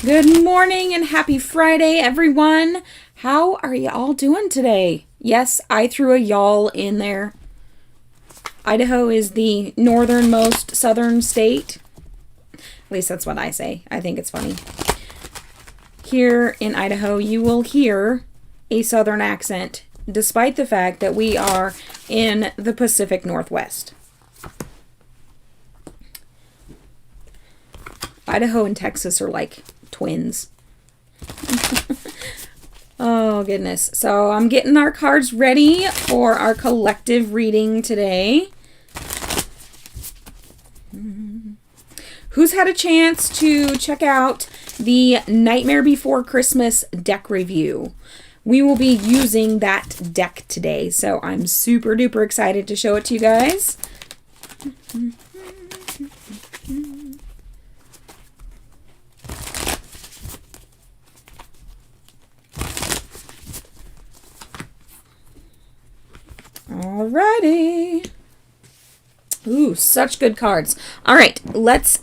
Good morning and happy Friday, everyone. How are you all doing today? Yes, I threw a y'all in there. Idaho is the northernmost southern state. At least that's what I say. I think it's funny. Here in Idaho, you will hear a southern accent, despite the fact that we are in the Pacific Northwest. Idaho and Texas are like twins. Oh, goodness. So I'm getting our cards ready for our collective reading today. Who's had a chance to check out the Nightmare Before Christmas deck review? We will be using that deck today, so I'm super duper excited to show it to you guys. Alrighty. Ooh, such good cards. All right, let's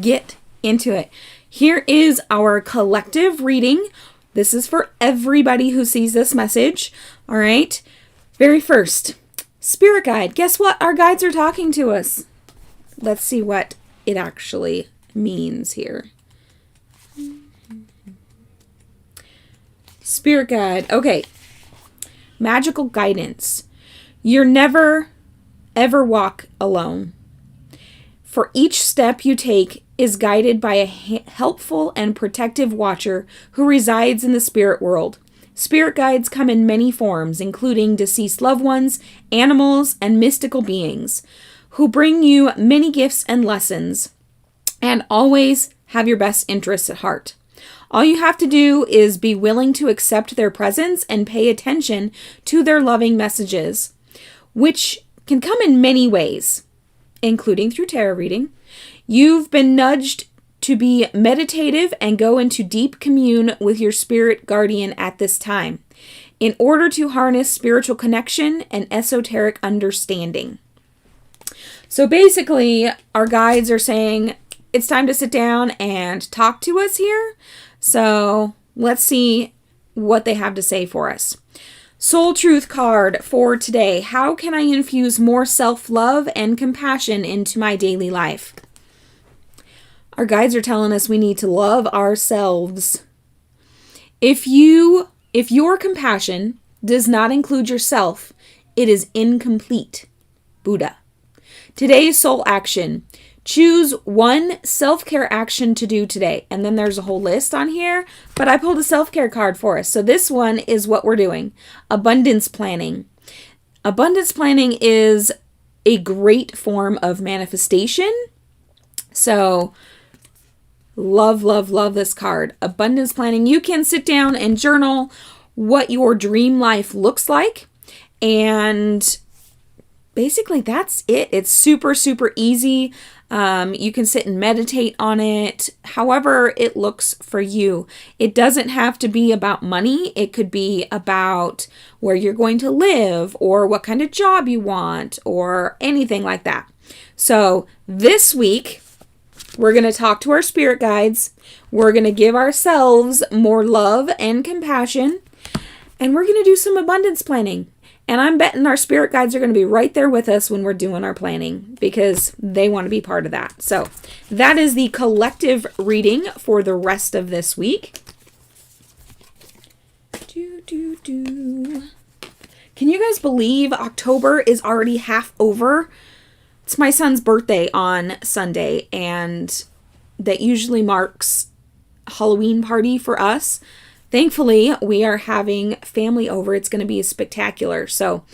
get into it. Here is our collective reading. This is for everybody who sees this message. All right. Very first, Spirit Guide. Guess what? Our guides are talking to us. Let's see what it actually means here. Spirit Guide. Okay. Magical guidance. You're never, ever walk alone. For each step you take is guided by a helpful and protective watcher who resides in the spirit world. Spirit guides come in many forms, including deceased loved ones, animals, and mystical beings, who bring you many gifts and lessons, and always have your best interests at heart. All you have to do is be willing to accept their presence and pay attention to their loving messages, which can come in many ways, including through tarot reading. You've been nudged to be meditative and go into deep commune with your spirit guardian at this time, in order to harness spiritual connection and esoteric understanding. So basically, our guides are saying it's time to sit down and talk to us here. So let's see what they have to say for us. Soul Truth card for today. How can I infuse more self-love and compassion into my daily life? Our guides are telling us we need to love ourselves. If your compassion does not include yourself, it is incomplete. Buddha. Today's soul action. Choose one self-care action to do today. And then there's a whole list on here, but I pulled a self-care card for us. So this one is what we're doing. Abundance planning. Abundance planning is a great form of manifestation. So love, love, love this card. Abundance planning. You can sit down and journal what your dream life looks like. And basically that's it. It's super, super easy. You can sit and meditate on it, however it looks for you. It doesn't have to be about money. It could be about where you're going to live or what kind of job you want or anything like that. So this week, we're going to talk to our spirit guides. We're going to give ourselves more love and compassion, and we're going to do some abundance planning. And I'm betting our spirit guides are going to be right there with us when we're doing our planning because they want to be part of that. So that is the collective reading for the rest of this week. Can you guys believe October is already half over? It's my son's birthday on Sunday, and that usually marks Halloween party for us. Thankfully, we are having family over. It's going to be spectacular. So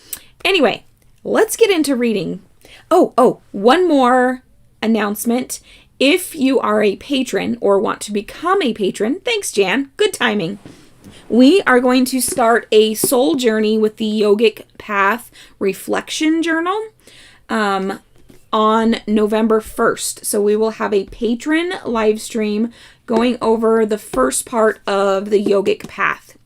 anyway, let's get into reading. Oh, one more announcement. If you are a patron or want to become a patron, thanks, Jan. Good timing. We are going to start a soul journey with the Yogic Path Reflection Journal on November 1st. So we will have a patron live stream going over the first part of the Yogic Path.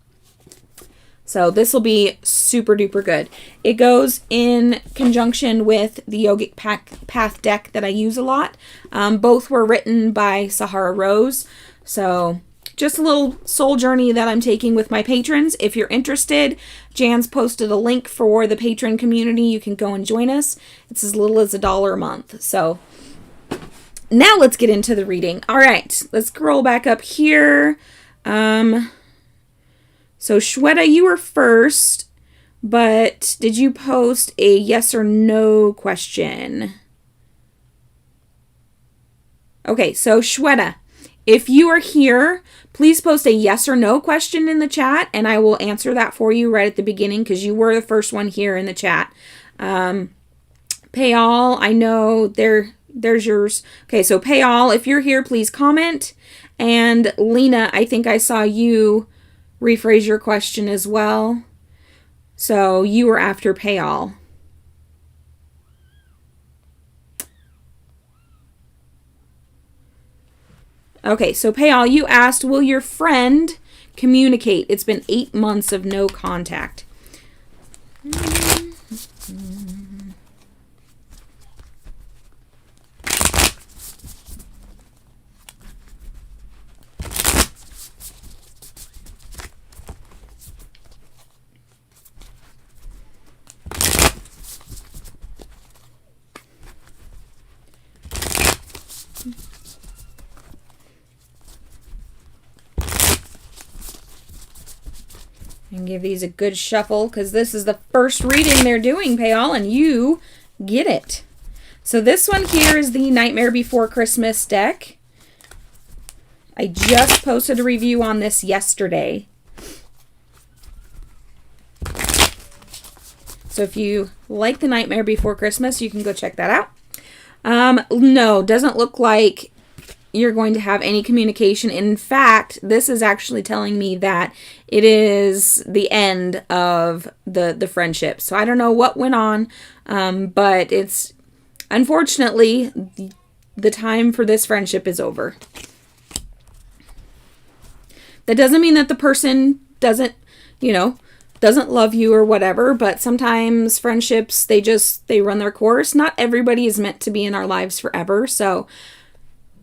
So this will be super duper good. It goes in conjunction with the Yogic Path deck that I use a lot. Both were written by Sahara Rose. So just a little soul journey that I'm taking with my patrons. If you're interested, Jan's posted a link for the patron community. You can go and join us. It's as little as $1 a month. So now let's get into the reading. All right, let's scroll back up here. So Shweta, you were first, but did you post a yes or no question? Okay, so Shweta, If you are here, please post a yes or no question in the chat, and I will answer that for you right at the beginning because you were the first one here in the chat. Pay all, I know there's yours. Okay, so Pay all, if you're here, please comment. And Lena, I think I saw you rephrase your question as well. So you were after Pay all. Okay, so Pay all, you asked, will your friend communicate? It's been 8 months of no contact. And give these a good shuffle because this is the first reading they're doing, Pay all, and you get it. So this one here is the Nightmare Before Christmas deck. I just posted a review on this yesterday. So if you like the Nightmare Before Christmas, you can go check that out. No, doesn't look like you're going to have any communication. In fact, this is actually telling me that it is the end of the friendship. So I don't know what went on, but it's unfortunately the time for this friendship is over. That doesn't mean that the person doesn't love you or whatever, but sometimes friendships, they run their course. Not everybody is meant to be in our lives forever. So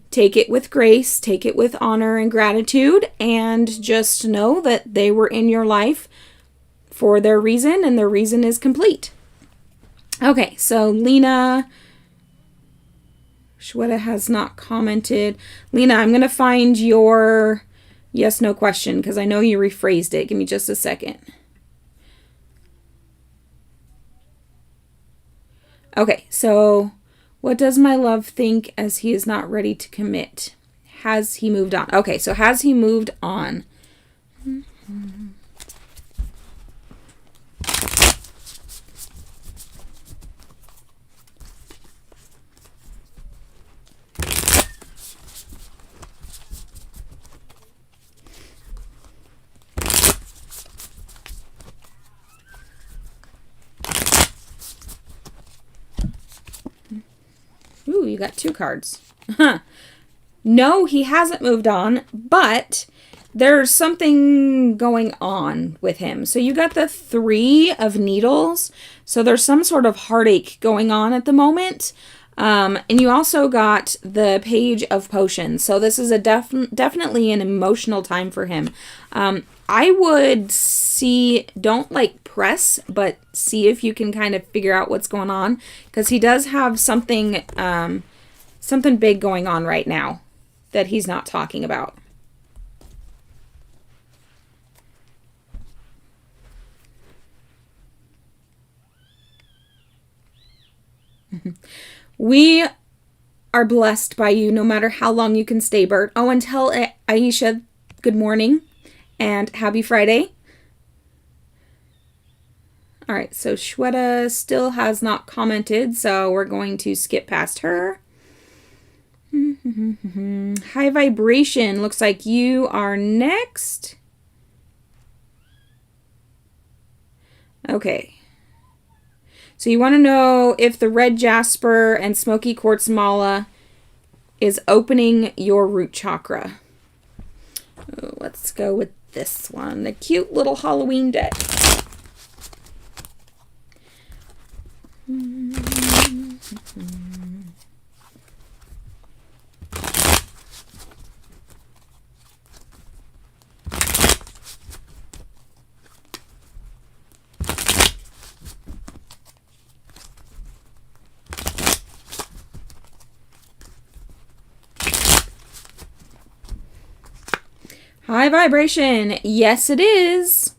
take it with grace, take it with honor and gratitude, and just know that they were in your life for their reason, and their reason is complete. Okay, so Lena Shweta has not commented. Lena, I'm going to find your yes, no question because I know you rephrased it. Give me just a second. Okay, so what does my love think as he is not ready to commit? Has he moved on? Okay, so has he moved on? Ooh, you got 2 cards. No, he hasn't moved on, but there's something going on with him. So you got the 3 of Needles. So there's some sort of heartache going on at the moment. And you also got the Page of Potions. So this is a definitely an emotional time for him. I would don't press, but see if you can kind of figure out what's going on. Because he does have something big going on right now that he's not talking about. We are blessed by you no matter how long you can stay, Bert. Oh, and tell Aisha good morning and happy Friday. All right, so Shweta still has not commented, so we're going to skip past her. High Vibration, looks like you are next. Okay. So you want to know if the red jasper and smoky quartz mala is opening your root chakra. Oh, let's go with this one, the cute little Halloween deck. High vibration. Yes, it is.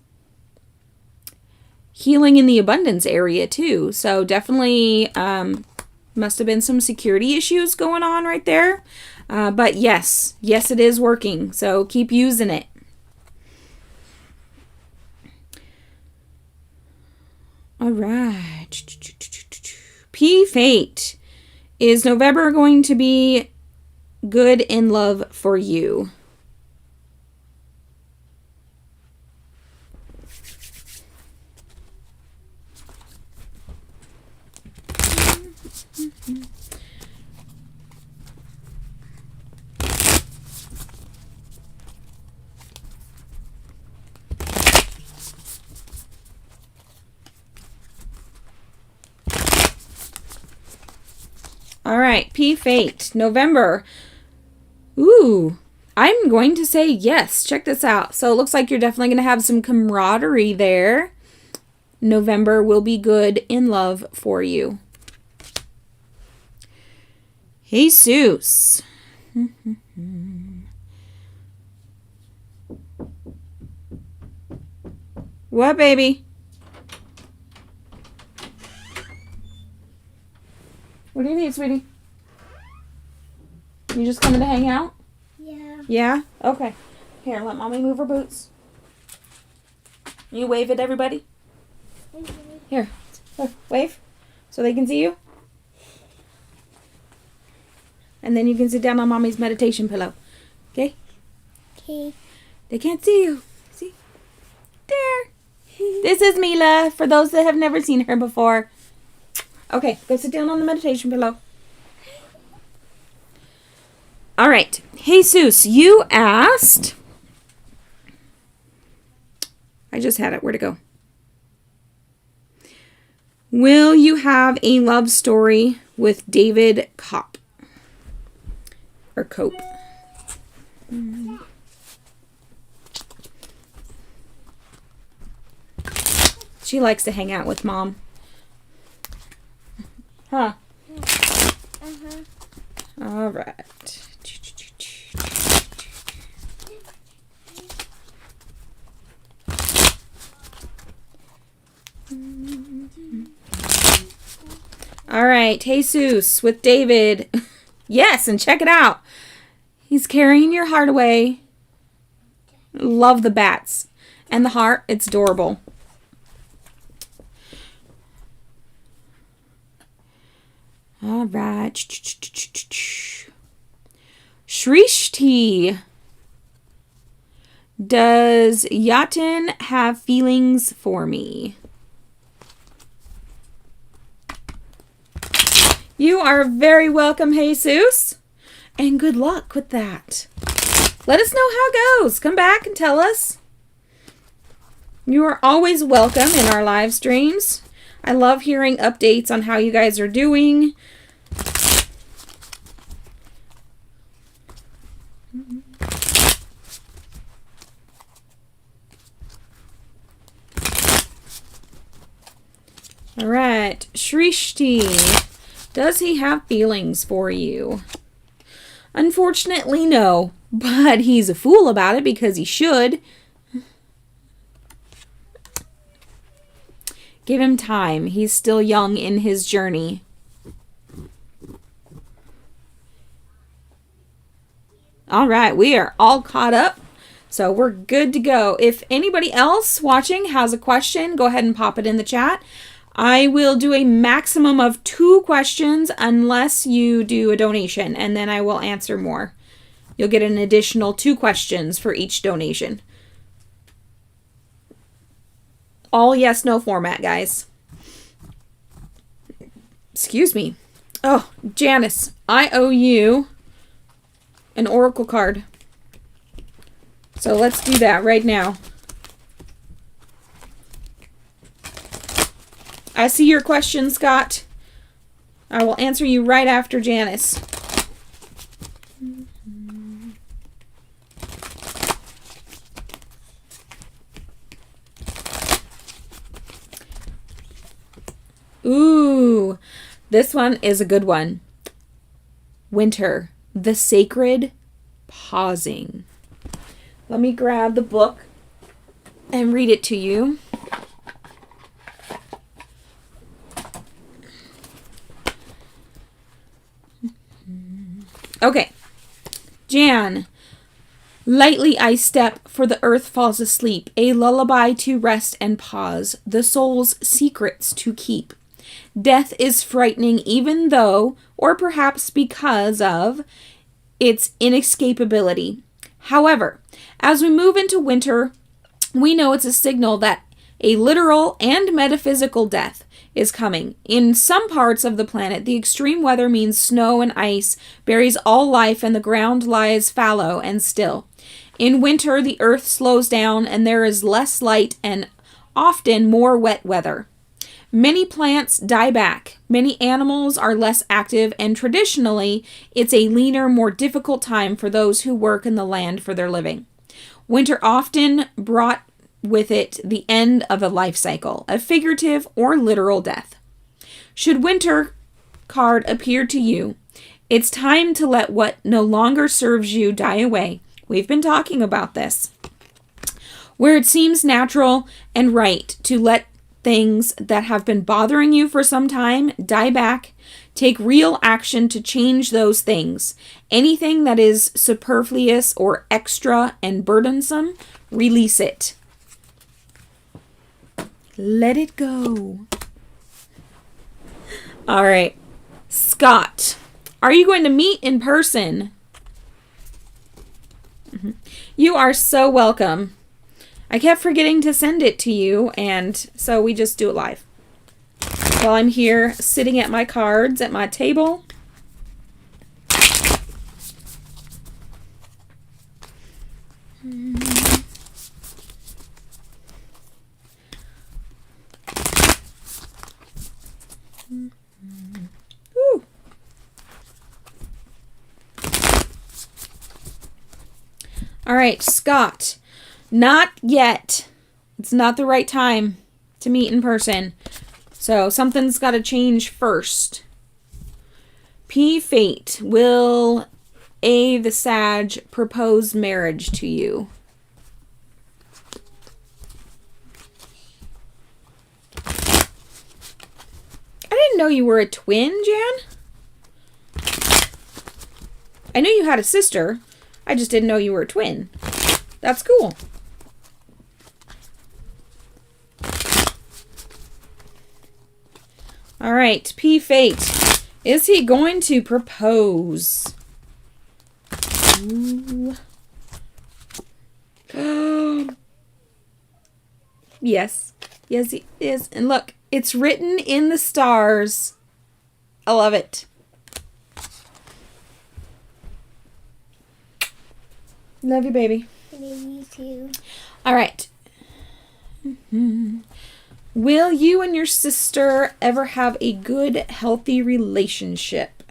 Healing in the abundance area too. So definitely Must have been some security issues going on right there. But yes, it is working. So keep using it. All right. P Fate. Is November going to be good in love for you? All right, P Fate, November. Ooh, I'm going to say yes. Check this out. So it looks like you're definitely going to have some camaraderie there. November will be good in love for you. Jesus. What, baby? What do you need, sweetie? You just coming to hang out? Yeah. Yeah? Okay. Here, let mommy move her boots. You wave at everybody? Here, wave so they can see you. And then you can sit down on mommy's meditation pillow. Okay? Okay. They can't see you. See? There. This is Mila, for those that have never seen her before. Okay, go sit down on the meditation pillow. All right. Jesus, you asked. I just had it. Where'd it go? Will you have a love story with David Kopp? Or Cope? She likes to hang out with mom. Huh? Uh-huh. All right. All right, Jesus with David. Yes, and check it out. He's carrying your heart away. Love the bats. And the heart, it's adorable. All right. Shrishti. Does Yatin have feelings for me? You are very welcome, Jesus. And good luck with that. Let us know how it goes. Come back and tell us. You are always welcome in our live streams. I love hearing updates on how you guys are doing. All right, Shrishti. Does he have feelings for you? Unfortunately, no. But he's a fool about it because he should. Give him time. He's still young in his journey. All right, we are all caught up. So we're good to go. If anybody else watching has a question, go ahead and pop it in the chat. I will do a maximum of 2 questions unless you do a donation, and then I will answer more. You'll get an additional 2 questions for each donation. All yes, no format, guys. Excuse me. Oh, Janice, I owe you an oracle card. So let's do that right now. I see your question, Scott. I will answer you right after Janice. Ooh, this one is a good one. Winter, the sacred pausing. Let me grab the book and read it to you. Okay. Jan. Lightly I step, for the earth falls asleep, a lullaby to rest and pause, the soul's secrets to keep. Death is frightening even though, or perhaps because of, its inescapability. However, as we move into winter, we know it's a signal that a literal and metaphysical death is coming. In some parts of the planet, the extreme weather means snow and ice buries all life and the ground lies fallow and still. In winter, the earth slows down and there is less light and often more wet weather. Many plants die back. Many animals are less active, and traditionally, it's a leaner, more difficult time for those who work in the land for their living. Winter often brought with it the end of a life cycle, a figurative or literal death. Should winter card appear to you, it's time to let what no longer serves you die away. We've been talking about this. Where it seems natural and right to let things that have been bothering you for some time die back, take real action to change those things. Anything that is superfluous or extra and burdensome, release it. Let it go. All right. Scott, are you going to meet in person? You are so welcome. I kept forgetting to send it to you, and so we just do it live. While I'm here sitting at my cards at my table. Ooh. All right, Scott. Not yet. It's not the right time to meet in person. So something's got to change first. P. Fate. Will A. the Sag propose marriage to you? I didn't know you were a twin, Jan. I knew you had a sister. I just didn't know you were a twin. That's cool. All right, P. Fate. Is he going to propose? Ooh. Yes. Yes, he is. And look, it's written in the stars. I love it. Love you, baby. Love you too. All right. Will you and your sister ever have a good, healthy relationship?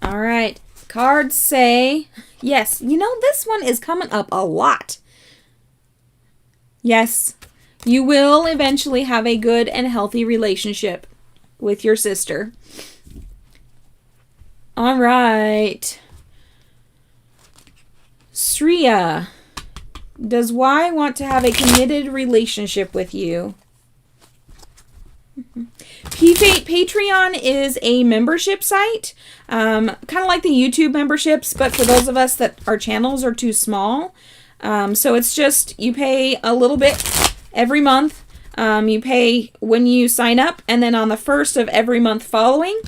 All right. Cards say, yes, you know, this one is coming up a lot. Yes, you will eventually have a good and healthy relationship with your sister. All right. Sriya, does Y want to have a committed relationship with you? Patreon is a membership site, kind of like the YouTube memberships, but for those of us that our channels are too small. So it's just, you pay a little bit every month. You pay when you sign up, and then on the first of every month following,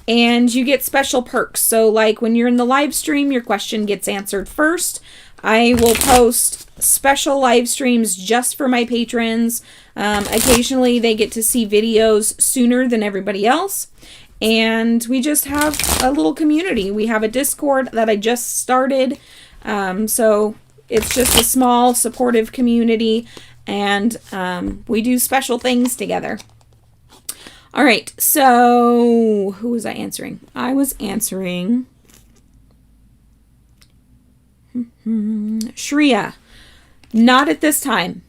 and you get special perks. So like when you're in the live stream, your question gets answered first. I will post special live streams just for my patrons. Occasionally they get to see videos sooner than everybody else. And we just have a little community. We have a Discord that I just started. So it's just a small supportive community. And we do special things together. All right. So who was I answering? I was answering Shreya. Not at this time.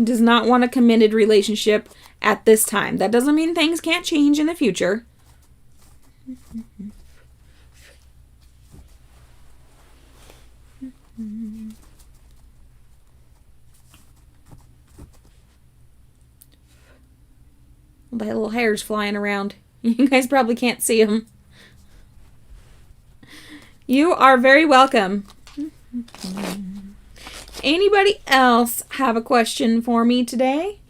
Does not want a committed relationship at this time. That doesn't mean things can't change in the future. The little hairs flying around. You guys probably can't see them. You are very welcome. Anybody else have a question for me today?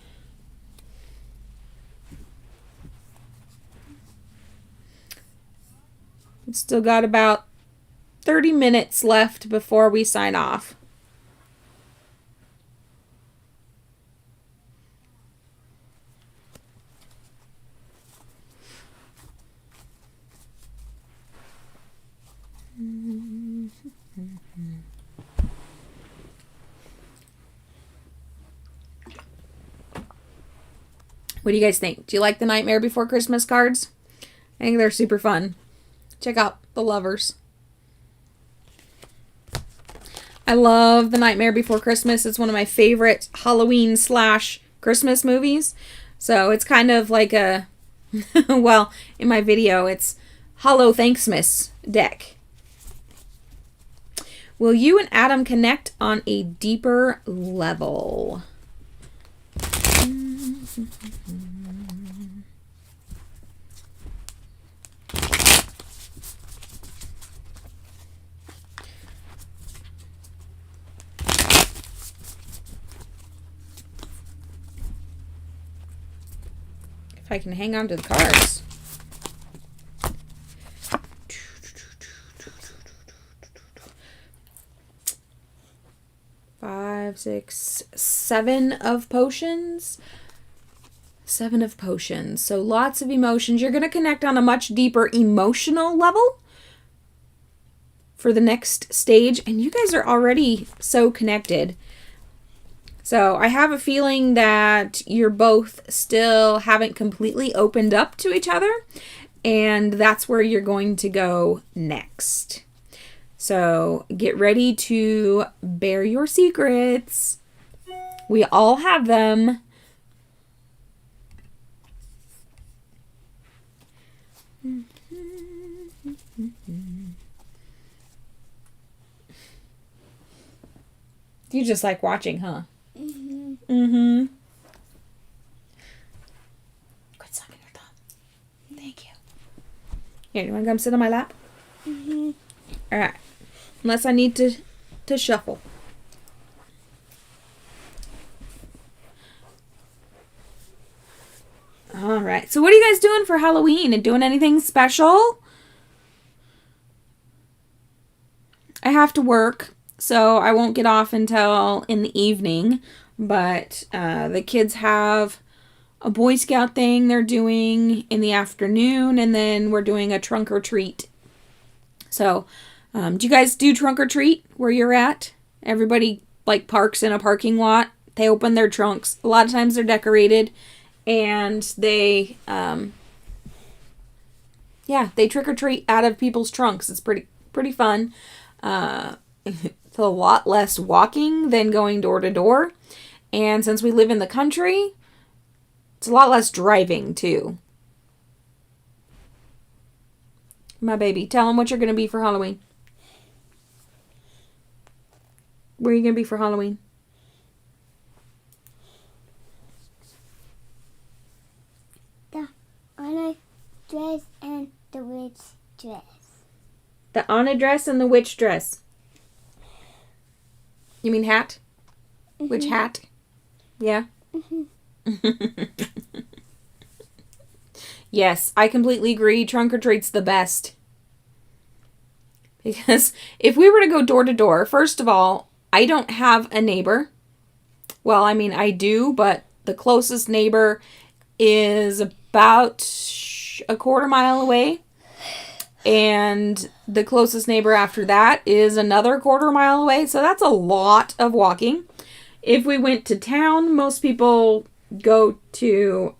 We've still got about 30 minutes left before we sign off. What do you guys think? Do you like the Nightmare Before Christmas cards? I think they're super fun. Check out the Lovers. I love the Nightmare Before Christmas. It's one of my favorite Halloween / Christmas movies. So it's kind of like a, well, in my video, it's Hollow Thanksmas deck. Will you and Adam connect on a deeper level? If I can hang on to the cards. 5, 6, 7 of potions. 7 of potions. So lots of emotions. You're going to connect on a much deeper emotional level for the next stage. And you guys are already so connected. So I have a feeling that you're both still haven't completely opened up to each other. And that's where you're going to go next. So get ready to bare your secrets. We all have them. You just like watching, huh? Mm-hmm. Mm-hmm. Quit sucking your thumb. Thank you. Here, you want to come sit on my lap? Mm-hmm. All right. Unless I need to shuffle. All right. So what are you guys doing for Halloween? And doing anything special? I have to work, so I won't get off until in the evening. But the kids have a Boy Scout thing they're doing in the afternoon, and then we're doing a trunk or treat. So, do you guys do trunk or treat where you're at? Everybody like parks in a parking lot. They open their trunks. A lot of times they're decorated, and they they trick or treat out of people's trunks. It's pretty fun. It's a lot less walking than going door to door. And since we live in the country, it's a lot less driving too. My baby, tell them what you're going to be for Halloween. Where are you going to be for Halloween? The honor dress and the witch dress. The Anna dress and the witch dress. You mean hat? Mm-hmm. Which hat? Yeah? Mm-hmm. Yes, I completely agree. Trunk or treat's the best. Because if we were to go door to door, first of all, I don't have a neighbor. Well, I mean, I do, but the closest neighbor is about a quarter mile away. And the closest neighbor after that is another quarter mile away. So that's a lot of walking. If we went to town, most people go to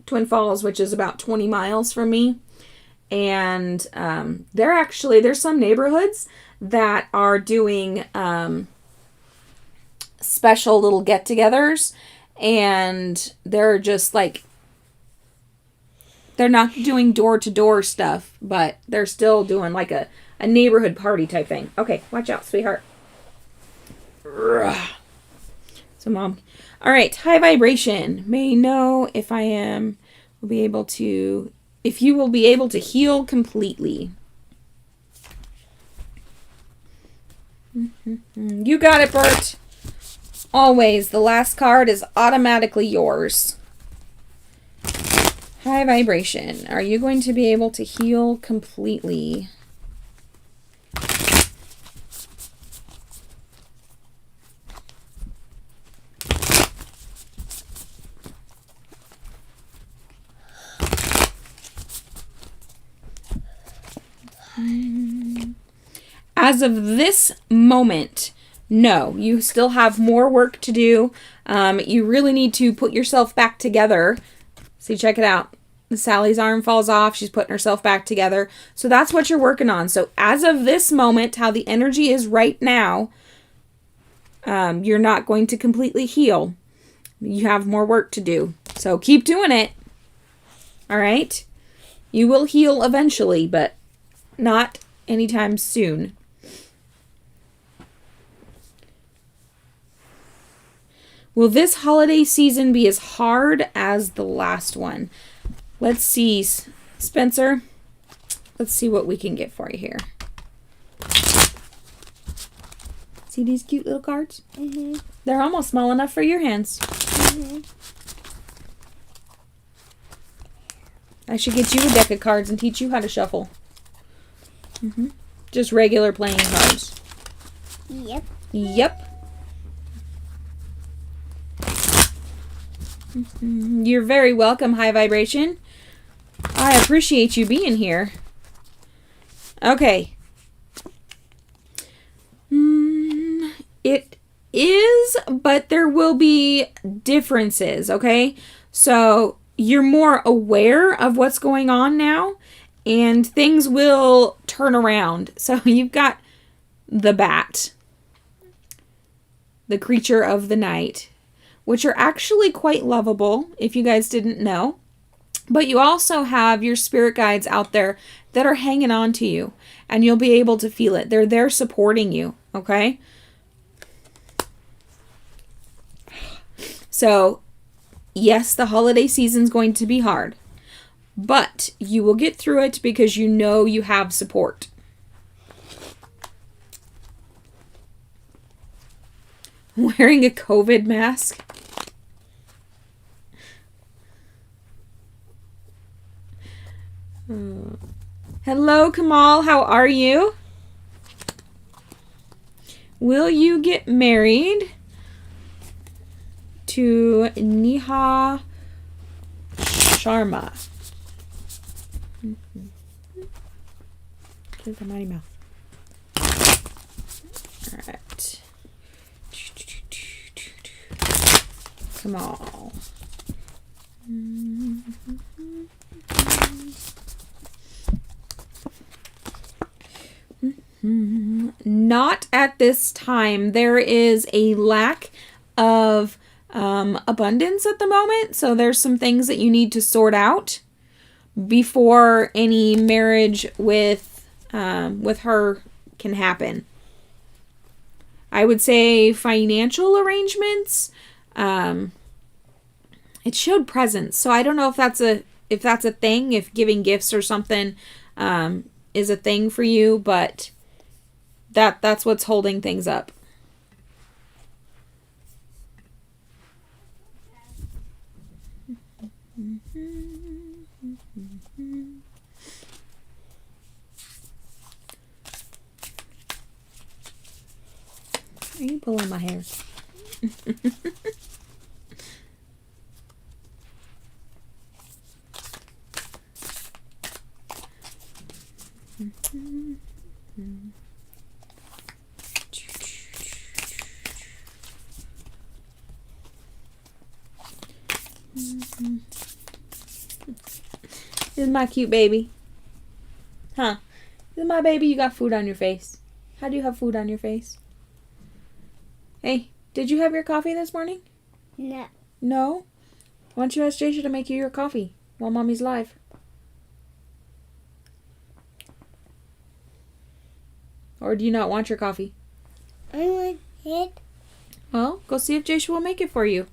Twin Falls, which is about 20 miles from me. And there's some neighborhoods that are doing special little get-togethers, and they're just like, they're not doing door-to-door stuff, but they're still doing like a neighborhood party type thing. Okay, watch out, sweetheart. So, Mom. All right, high vibration. May know if you will be able to heal completely. You got it, Bert. Always, the last card is automatically yours. High vibration. Are you going to be able to heal completely? As of this moment, no. You still have more work to do. You really need to put yourself back together. See, check it out. Sally's arm falls off. She's putting herself back together. So that's what you're working on. So as of this moment, how the energy is right now, you're not going to completely heal. You have more work to do. So keep doing it. All right? You will heal eventually, but not anytime soon. Will this holiday season be as hard as the last one? Let's see, Spencer. Let's see what we can get for you here. See these cute little cards? Mm-hmm. They're almost small enough for your hands. Mm-hmm. I should get you a deck of cards and teach you how to shuffle. Just regular playing cards. Yep. Yep. You're very welcome, High Vibration. I appreciate you being here. Okay. It is, but there will be differences, okay? So you're more aware of what's going on now, and things will turn around. So you've got the bat, the creature of the night, which are actually quite lovable, if you guys didn't know. But you also have your spirit guides out there that are hanging on to you, and you'll be able to feel it. They're there supporting you, okay? So, yes, the holiday season's going to be hard, but you will get through it because you know you have support. Wearing a COVID mask? Hello, Kamal. How are you? Will you get married to Neha Sharma? Here's the mighty mouth. All right. Come on. Not at this time. There is a lack of abundance at the moment, so there's some things that you need to sort out before any marriage with her can happen. I would say financial arrangements. It showed presents, so I don't know if that's a thing, if giving gifts or something is a thing for you, but that's what's holding things up. Are you pulling my hair? This is my cute baby. Huh? This is my baby. You got food on your face. How do you have food on your face? Hey, Did you have your coffee this morning? No. No? Why don't you ask Jaisha to make you your coffee while Mommy's live? Or do you not want your coffee? I want it. Well, go see if Jaisha will make it for you.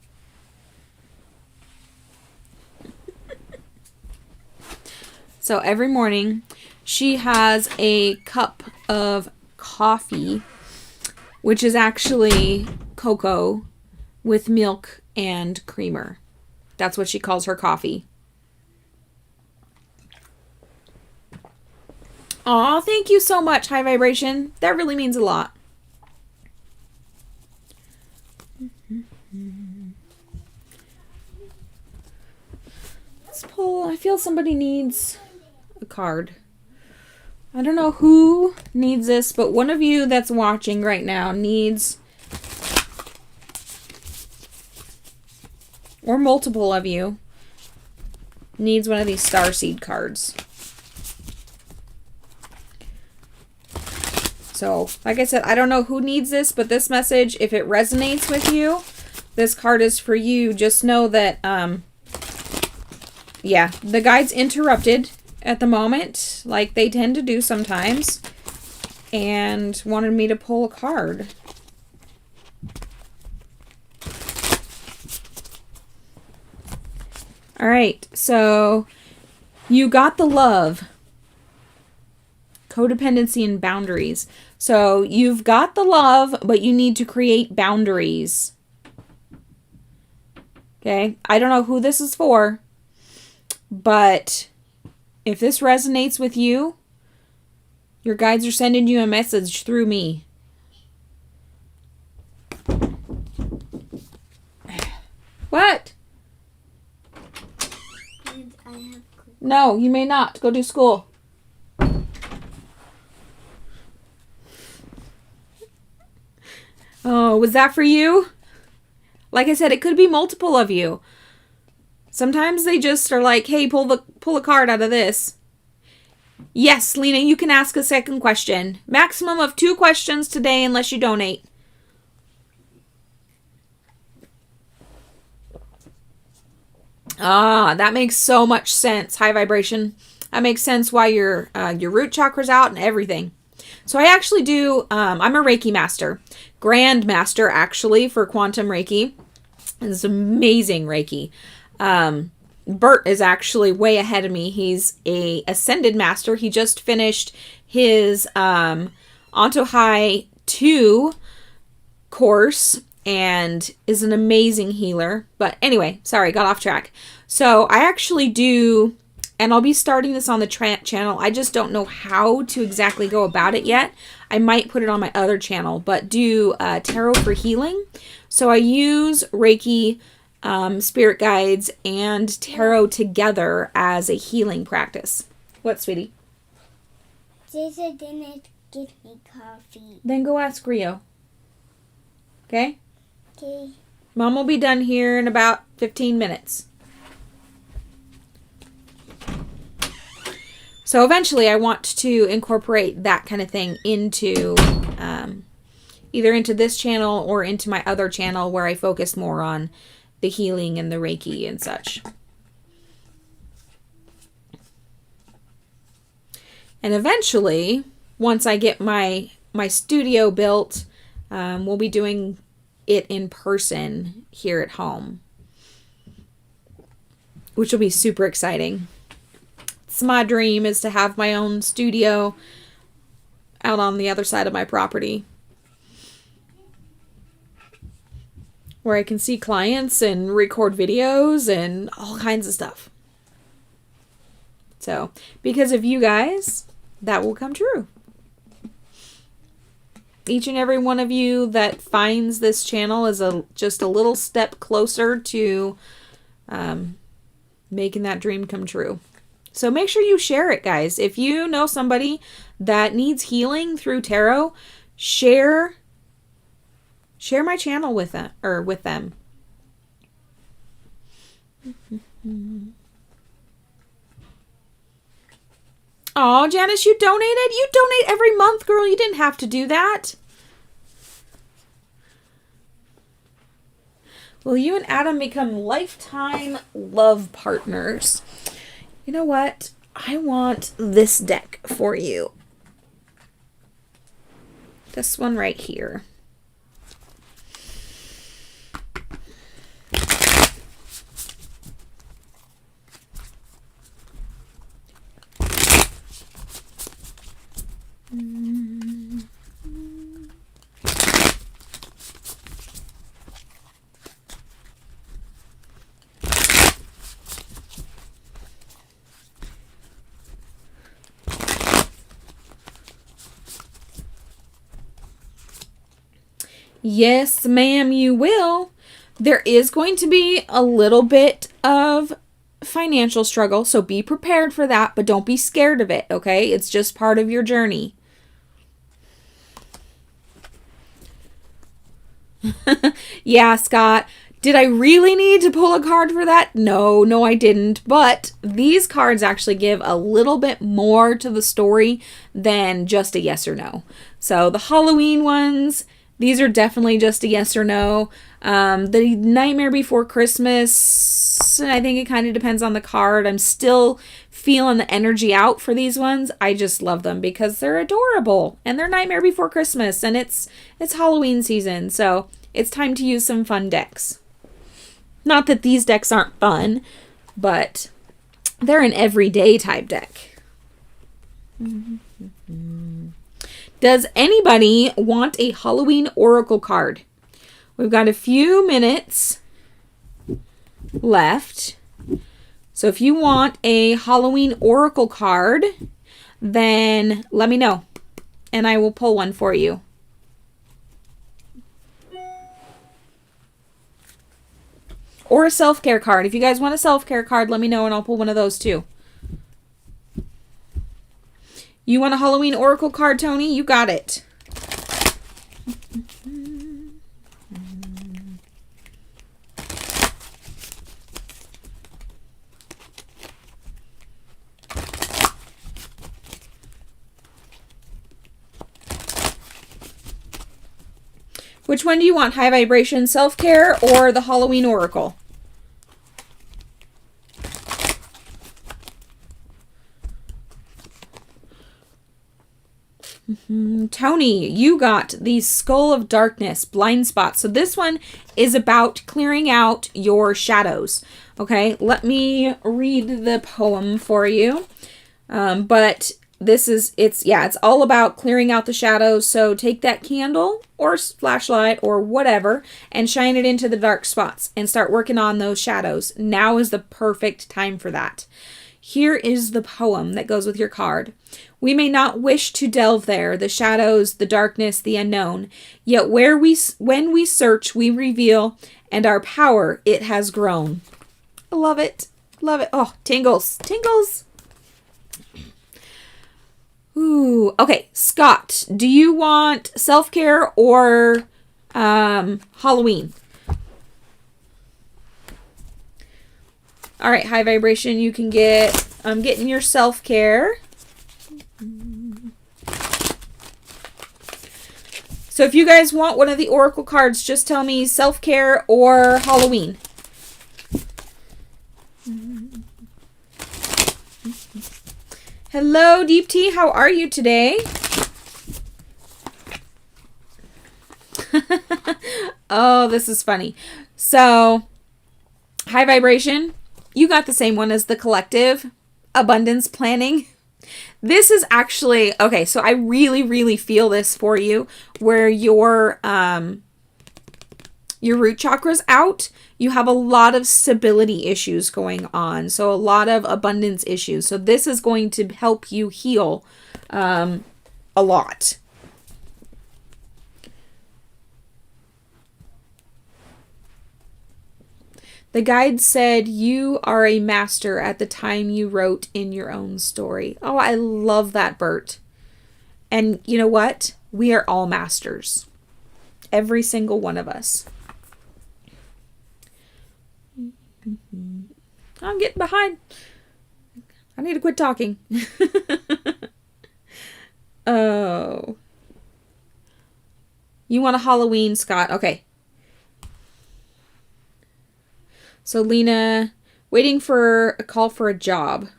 So every morning, she has a cup of coffee, which is actually cocoa with milk and creamer. That's what she calls her coffee. Aw, thank you so much, High Vibration. That really means a lot. Let's pull. I feel somebody needs a card. I don't know who needs this, but one of you that's watching right now needs, or multiple of you, needs one of these starseed cards. So, like I said, I don't know who needs this, but this message, if it resonates with you, this card is for you. Just know that, yeah, the guide's interrupted at the moment, like they tend to do sometimes, and wanted me to pull a card. All right, so you got the love, codependency, and boundaries. So you've got the love, but you need to create boundaries. Okay, I don't know who this is for, but if this resonates with you, your guides are sending you a message through me. What? And I have No, you may not. Go do school. Oh, was that for you? Like I said, it could be multiple of you. Sometimes they just are like, hey, pull a card out of this. Yes, Lena, you can ask a second question. Maximum of 2 questions today unless you donate. Ah, that makes so much sense. High vibration. That makes sense why your root chakra's out and everything. So I actually do, I'm a Reiki master. Grand master, actually, for quantum Reiki. It's amazing Reiki. Bert is actually way ahead of me. He's a ascended master. He just finished his Onto High 2 course and is an amazing healer. But anyway, sorry, got off track. So I actually do, and I'll be starting this on the channel. I just don't know how to exactly go about it yet. I might put it on my other channel, but do tarot for healing. So I use Reiki, spirit guides, and tarot together as a healing practice. What, sweetie? Jason didn't give me coffee. Then go ask Rio. Okay? Okay. Mom will be done here in about 15 minutes. So eventually I want to incorporate that kind of thing into either into this channel or into my other channel where I focus more on the healing and the Reiki and such. And eventually, once I get my studio built, we'll be doing it in person here at home, which will be super exciting. It's my dream is to have my own studio out on the other side of my property, where I can see clients and record videos and all kinds of stuff. So, because of you guys, that will come true. Each and every one of you that finds this channel is just a little step closer to making that dream come true. So make sure you share it, guys. If you know somebody that needs healing through tarot, share my channel with them, Oh, Janice, you donated? You donate every month, girl. You didn't have to do that. Will you and Adam become lifetime love partners? You know what? I want this deck for you. This one right here. Yes, ma'am, you will. There is going to be a little bit of financial struggle, so be prepared for that, but don't be scared of it, okay? It's just part of your journey. Yeah, Scott. Did I really need to pull a card for that? No, I didn't. But these cards actually give a little bit more to the story than just a yes or no. So the Halloween ones, these are definitely just a yes or no. The Nightmare Before Christmas, I think it kind of depends on the card. I'm still feeling the energy out for these ones. I just love them because they're adorable and they're Nightmare Before Christmas and it's Halloween season. So it's time to use some fun decks. Not that these decks aren't fun, but they're an everyday type deck. Does anybody want a Halloween Oracle card? We've got a few minutes left. So if you want a Halloween Oracle card, then let me know and I will pull one for you. Or a self-care card. If you guys want a self-care card, let me know and I'll pull one of those too. You want a Halloween Oracle card, Tony? You got it. Which one do you want? High Vibration Self-Care or the Halloween Oracle? Tony, you got the Skull of Darkness, Blind Spot. So this one is about clearing out your shadows. Okay, let me read the poem for you. But this is, it's all about clearing out the shadows. So take that candle or flashlight or whatever and shine it into the dark spots and start working on those shadows. Now is the perfect time for that. Here is the poem that goes with your card. We may not wish to delve there, the shadows, the darkness, the unknown. Yet when we search, we reveal, and our power, it has grown. I love it. Love it. Oh, tingles. Tingles. Ooh. Okay, Scott, do you want self-care or Halloween? All right, High Vibration, you can get, I'm getting your self-care. So if you guys want one of the Oracle cards, just tell me self-care or Halloween. Hello, Deep Tea. How are you today? Oh, this is funny. So, High Vibration, you got the same one as the Collective, Abundance Planning. This is actually, okay, so I really, really feel this for you, where your root chakra's out. You have a lot of stability issues going on, so a lot of abundance issues. So this is going to help you heal a lot. The guide said you are a master at the time you wrote in your own story. Oh, I love that, Bert. And you know what? We are all masters. Every single one of us. I'm getting behind. I need to quit talking. Oh. You want a Halloween, Scott? Okay. So Lena, waiting for a call for a job.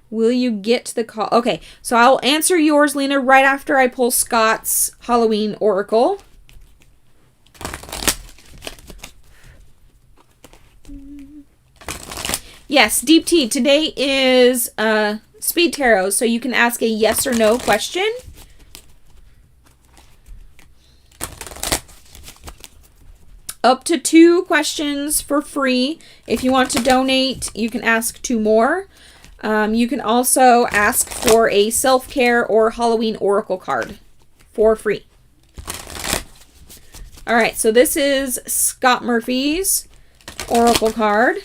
Will you get the call? Okay, so I'll answer yours, Lena, right after I pull Scott's Halloween Oracle. Yes, Deep Tea, today is Speed Tarot, so you can ask a yes or no question. Up to 2 questions for free. If you want to donate, you can ask 2 more. You can also ask for a self-care or Halloween Oracle card for free. All right, so this is Scott Murphy's Oracle card.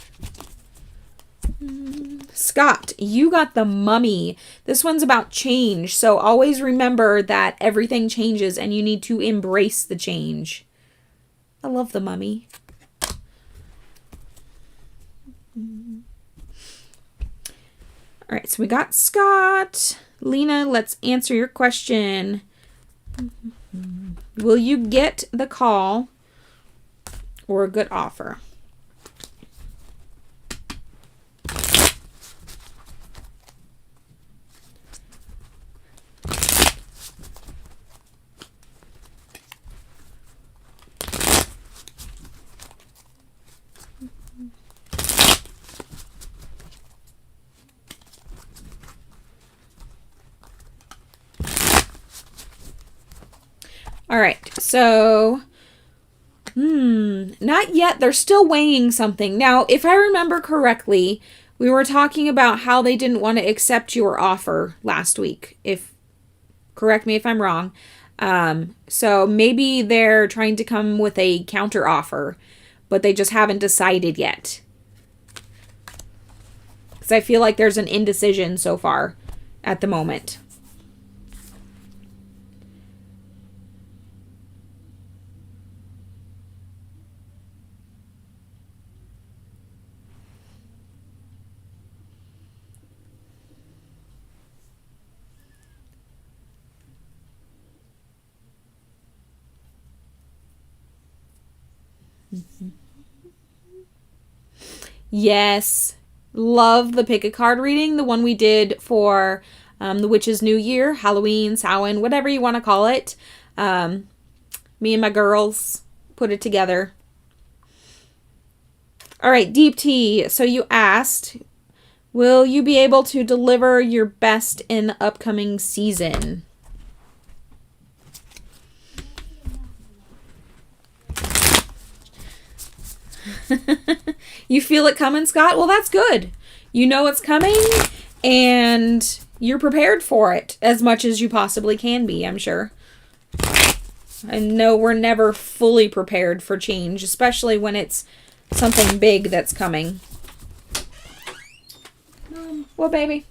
Scott, you got the Mummy. This one's about change, so always remember that everything changes and you need to embrace the change. I love the Mummy. All right, so we got Scott. Lena, let's answer your question. Will you get the call or a good offer? All right, so, not yet. They're still weighing something. Now, if I remember correctly, we were talking about how they didn't want to accept your offer last week. Correct me if I'm wrong. So maybe they're trying to come with a counter offer, but they just haven't decided yet. Because I feel like there's an indecision so far at the moment. Yes. Love the pick a card reading. The one we did for the Witch's New Year, Halloween, Samhain, whatever you want to call it. Me and my girls put it together. All right, Deep Tea. So you asked, will you be able to deliver your best in the upcoming season? You feel it coming, Scott? Well, that's good. You know it's coming, and you're prepared for it as much as you possibly can be, I'm sure. I know we're never fully prepared for change, especially when it's something big that's coming. What, baby?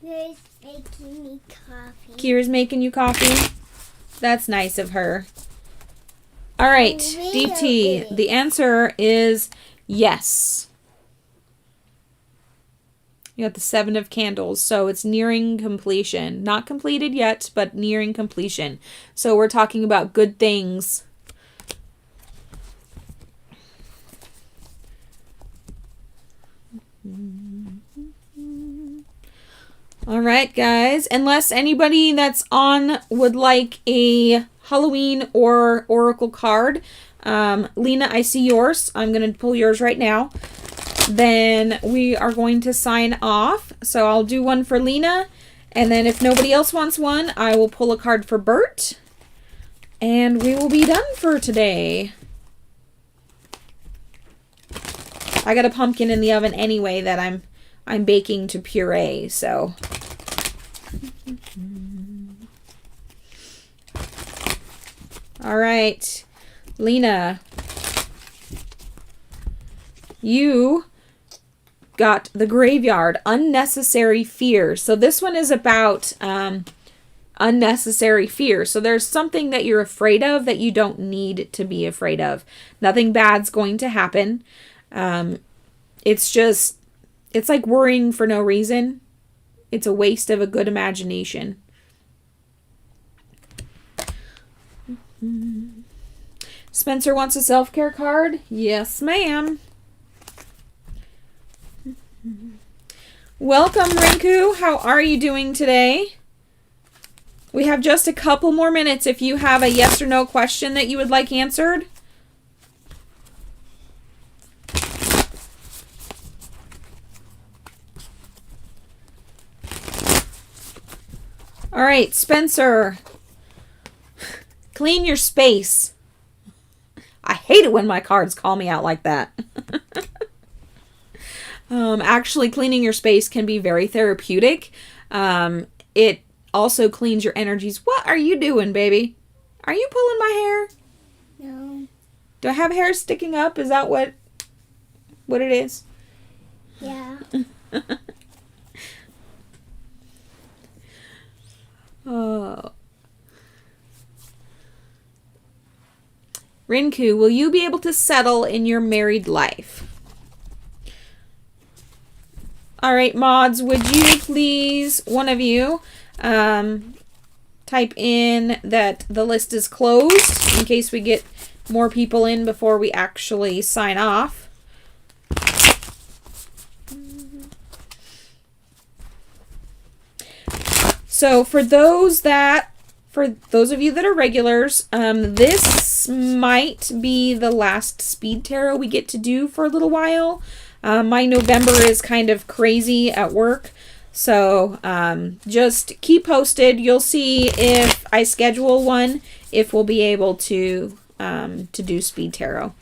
Kira's making me coffee. Kira's making you coffee? That's nice of her. All right, Deep Tea. The answer is yes. You got the 7 of Candles, so it's nearing completion. Not completed yet, but nearing completion. So we're talking about good things. All right, guys. Unless anybody that's on would like a Halloween or Oracle card. Lena, I see yours. I'm going to pull yours right now. Then we are going to sign off. So I'll do one for Lena. And then if nobody else wants one, I will pull a card for Bert. And we will be done for today. I got a pumpkin in the oven anyway that I'm baking to puree, so. All right, Lena, you got the Graveyard, Unnecessary Fear. So this one is about unnecessary fear. So there's something that you're afraid of that you don't need to be afraid of. Nothing bad's going to happen. It's like worrying for no reason. It's a waste of a good imagination. Spencer wants a self-care card. Yes, ma'am. Welcome, Rinku. How are you doing today? We have just a couple more minutes if you have a yes or no question that you would like answered. All right, Spencer. Clean your space. I hate it when my cards call me out like that. Actually, cleaning your space can be very therapeutic. It also cleans your energies. What are you doing, baby? Are you pulling my hair? No. Do I have hair sticking up? Is that what it is? Yeah. Oh. Rinku, will you be able to settle in your married life? All right, mods, would you please, one of you, type in that the list is closed in case we get more people in before we actually sign off. So for those of you that are regulars, this might be the last speed tarot we get to do for a little while. My November is kind of crazy at work, so just keep posted. You'll see if I schedule one, if we'll be able to do speed tarot.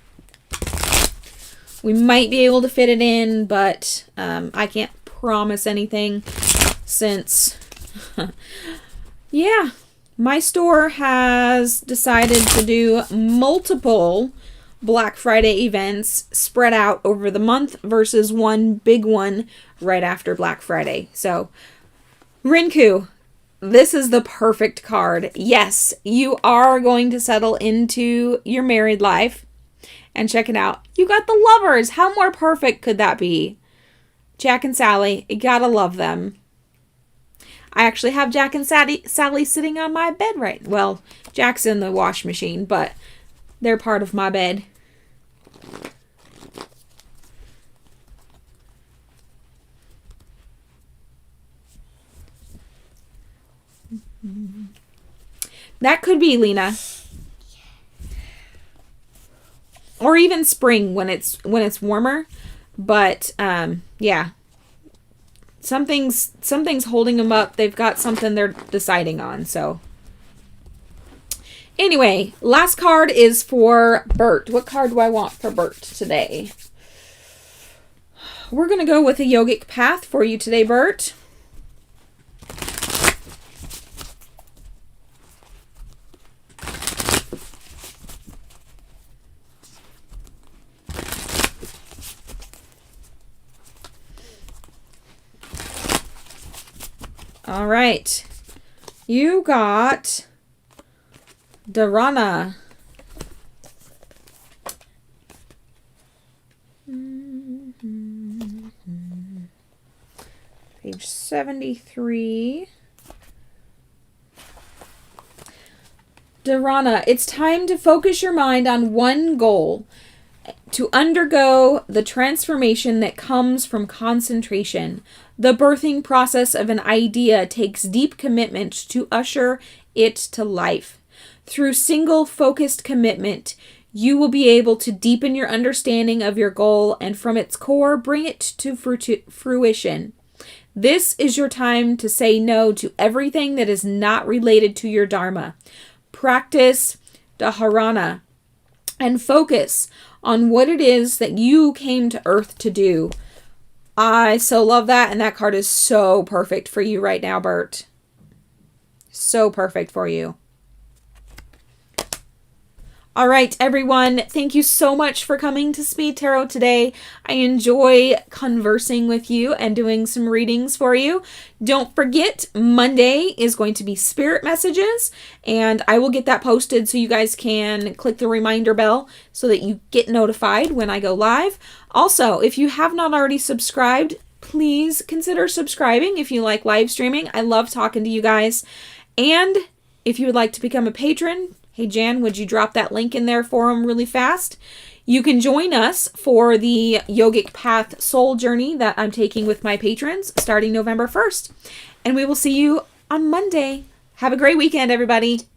We might be able to fit it in, but I can't promise anything since, yeah, my store has decided to do multiple Black Friday events spread out over the month versus one big one right after Black Friday. So, Rinku, this is the perfect card. Yes, you are going to settle into your married life. And check it out. You got the lovers. How more perfect could that be? Jack and Sally, you gotta love them. I actually have Jack and Sally sitting on my bed right. Well, Jack's in the wash machine, but they're part of my bed. That could be Lena. Or even spring when it's warmer. But yeah. Something's holding them up. They've got something they're deciding on, so. Anyway, last card is for Bert. What card do I want for Bert today? We're going to go with a yogic path for you today, Bert. All right. You got Dharana. Page 73. Dharana, it's time to focus your mind on one goal, to undergo the transformation that comes from concentration. The birthing process of an idea takes deep commitment to usher it to life. Through single focused commitment, you will be able to deepen your understanding of your goal and from its core, bring it to fruition. This is your time to say no to everything that is not related to your Dharma. Practice Dharana and focus on what it is that you came to Earth to do. I so love that, and that card is so perfect for you right now, Bert. So perfect for you. All right, everyone. Thank you so much for coming to Speed Tarot today. I enjoy conversing with you and doing some readings for you. Don't forget, Monday is going to be Spirit Messages, and I will get that posted so you guys can click the reminder bell so that you get notified when I go live. Also, if you have not already subscribed, please consider subscribing if you like live streaming. I love talking to you guys. And if you would like to become a patron, Hey, Jan, would you drop that link in there for them really fast? You can join us for the Yogic Path Soul Journey that I'm taking with my patrons starting November 1st. And we will see you on Monday. Have a great weekend, everybody.